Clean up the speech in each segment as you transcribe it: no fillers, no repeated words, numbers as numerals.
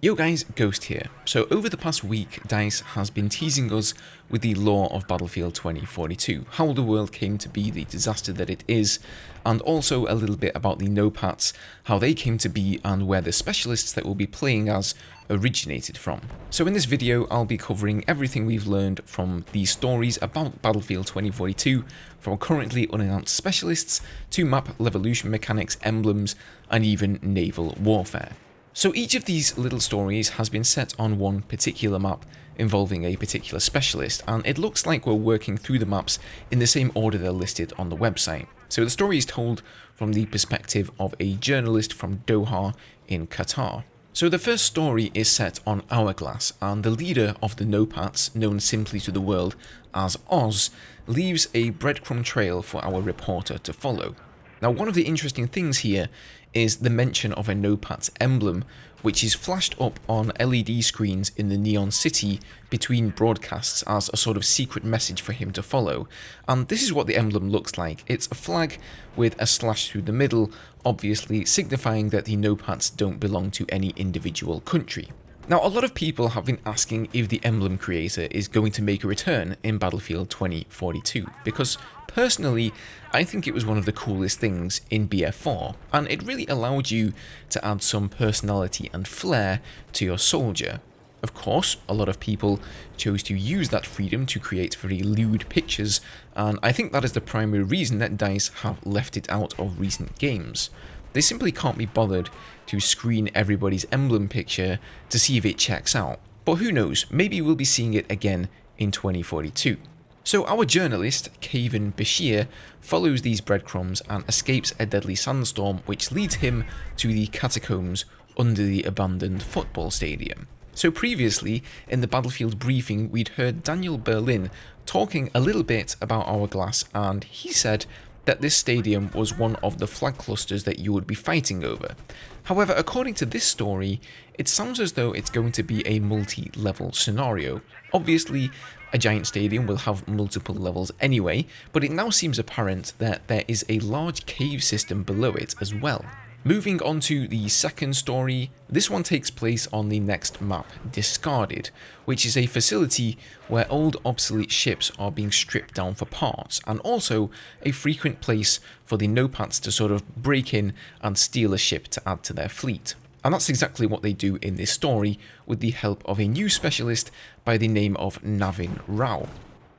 Yo guys, Ghost here. So over the past week, DICE has been teasing us with the lore of Battlefield 2042, how the world came to be the disaster that it is, and also a little bit about the NOPATs, how they came to be and where the specialists that we'll be playing as originated from. So in this video, I'll be covering everything we've learned from these stories about Battlefield 2042, from currently unannounced specialists to map Levolution mechanics, emblems, and even naval warfare. So each of these little stories has been set on one particular map involving a particular specialist, and it looks like we're working through the maps in the same order they're listed on the website. So the story is told from the perspective of a journalist from Doha in Qatar. So the first story is set on Hourglass, and the leader of the NOPATs, known simply to the world as Oz, leaves a breadcrumb trail for our reporter to follow. Now, one of the interesting things here is the mention of a NOPAT emblem, which is flashed up on LED screens in the Neon City between broadcasts as a sort of secret message for him to follow. And this is what the emblem looks like. It's a flag with a slash through the middle, obviously signifying that the NOPATs don't belong to any individual country. Now, a lot of people have been asking if the emblem creator is going to make a return in Battlefield 2042, because personally, I think it was one of the coolest things in BF4, and it really allowed you to add some personality and flair to your soldier. Of course, a lot of people chose to use that freedom to create very lewd pictures, and I think that is the primary reason that DICE have left it out of recent games. They simply can't be bothered to screen everybody's emblem picture to see if it checks out, but who knows, maybe we'll be seeing it again in 2042. So our journalist, Kevin Bashir, follows these breadcrumbs and escapes a deadly sandstorm which leads him to the Catacombs under the abandoned football stadium. So previously, in the Battlefield briefing, we'd heard Daniel Berlin talking a little bit about Hourglass, and he said that this stadium was one of the flag clusters that you would be fighting over. However, according to this story, it sounds as though it's going to be a multi-level scenario. Obviously, a giant stadium will have multiple levels anyway, but it now seems apparent that there is a large cave system below it as well. Moving on to the second story, this one takes place on the next map, Discarded, which is a facility where old obsolete ships are being stripped down for parts, and also a frequent place for the NOPATs to sort of break in and steal a ship to add to their fleet. And that's exactly what they do in this story with the help of a new specialist by the name of Navin Rao.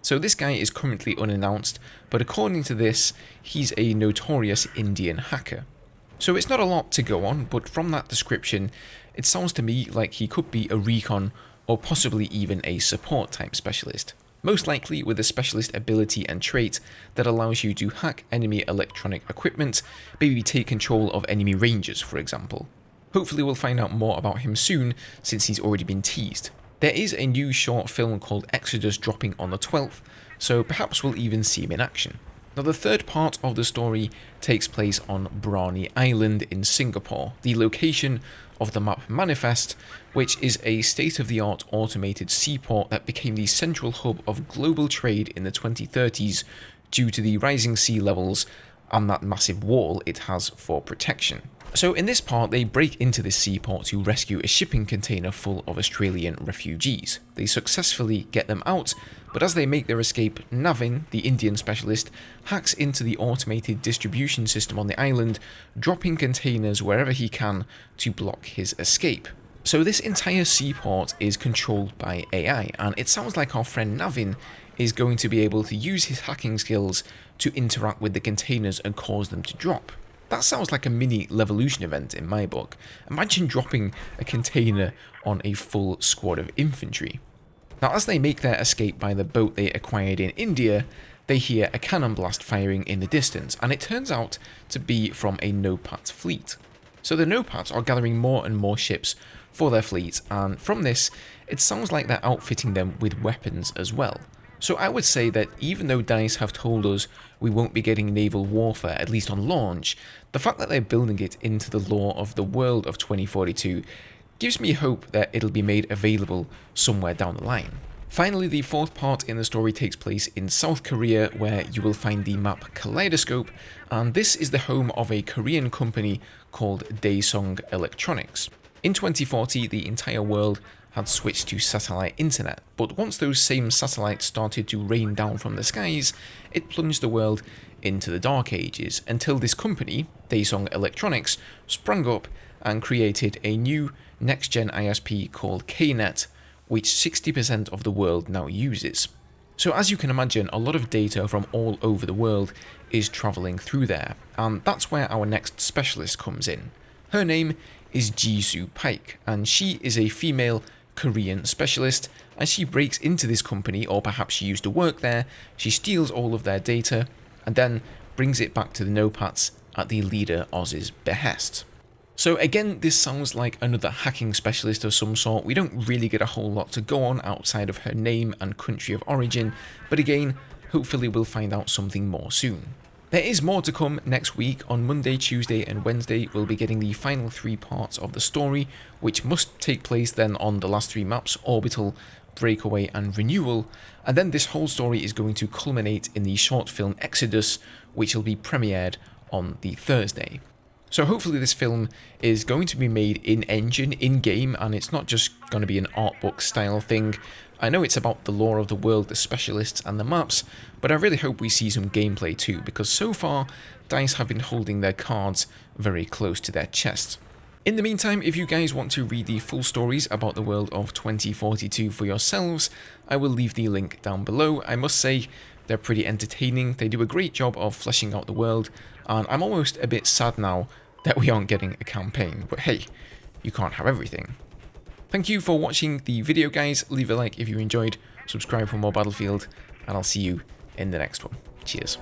So this guy is currently unannounced, but according to this, he's a notorious Indian hacker. So it's not a lot to go on, but from that description, it sounds to me like he could be a recon or possibly even a support type specialist. Most likely with a specialist ability and trait that allows you to hack enemy electronic equipment, maybe take control of enemy rangers, for example. Hopefully we'll find out more about him soon, since he's already been teased. There is a new short film called Exodus dropping on the 12th, so perhaps we'll even see him in action. Now, the third part of the story takes place on Brani Island in Singapore, the location of the map Manifest, which is a state-of-the-art automated seaport that became the central hub of global trade in the 2030s due to the rising sea levels and that massive wall it has for protection. So in this part, they break into this seaport to rescue a shipping container full of Australian refugees. They successfully get them out, but as they make their escape, Navin, the Indian specialist, hacks into the automated distribution system on the island, dropping containers wherever he can to block his escape. So this entire seaport is controlled by AI, and it sounds like our friend Navin is going to be able to use his hacking skills to interact with the containers and cause them to drop. That sounds like a mini Levolution event in my book. Imagine dropping a container on a full squad of infantry. Now, as they make their escape by the boat they acquired in India, they hear a cannon blast firing in the distance, and it turns out to be from a NOPAT fleet. So the NOPATs are gathering more and more ships for their fleet, and from this, it sounds like they're outfitting them with weapons as well. So I would say that even though DICE have told us we won't be getting naval warfare, at least on launch, the fact that they're building it into the lore of the world of 2042 gives me hope that it'll be made available somewhere down the line. Finally, the fourth part in the story takes place in South Korea, where you will find the map Kaleidoscope, and this is the home of a Korean company called Daesung Electronics. In 2040, the entire world had switched to satellite internet, but once those same satellites started to rain down from the skies, it plunged the world into the dark ages, until this company, Daesung Electronics, sprang up and created a new next-gen ISP called KNet, which 60% of the world now uses. So as you can imagine, a lot of data from all over the world is travelling through there, and that's where our next specialist comes in. Her name is Ji-Soo Paik, and she is a female Korean specialist, and she breaks into this company, or perhaps she used to work there, she steals all of their data, and then brings it back to the Nopats at the leader Oz's behest. So again, this sounds like another hacking specialist of some sort. We don't really get a whole lot to go on outside of her name and country of origin, but again, hopefully we'll find out something more soon. There is more to come next week. On Monday, Tuesday and Wednesday we'll be getting the final 3 parts of the story, which must take place then on the last 3 maps, Orbital, Breakaway and Renewal, and then this whole story is going to culminate in the short film Exodus, which will be premiered on the Thursday. So hopefully this film is going to be made in-engine, in-game, and it's not just going to be an art book style thing. I know it's about the lore of the world, the specialists and the maps, but I really hope we see some gameplay too, because so far DICE have been holding their cards very close to their chest. In the meantime, if you guys want to read the full stories about the world of 2042 for yourselves, I will leave the link down below. I must say, they're pretty entertaining, they do a great job of fleshing out the world, and I'm almost a bit sad now that we aren't getting a campaign, but hey, you can't have everything. Thank you for watching the video guys, leave a like if you enjoyed, subscribe for more Battlefield, and I'll see you in the next one. Cheers.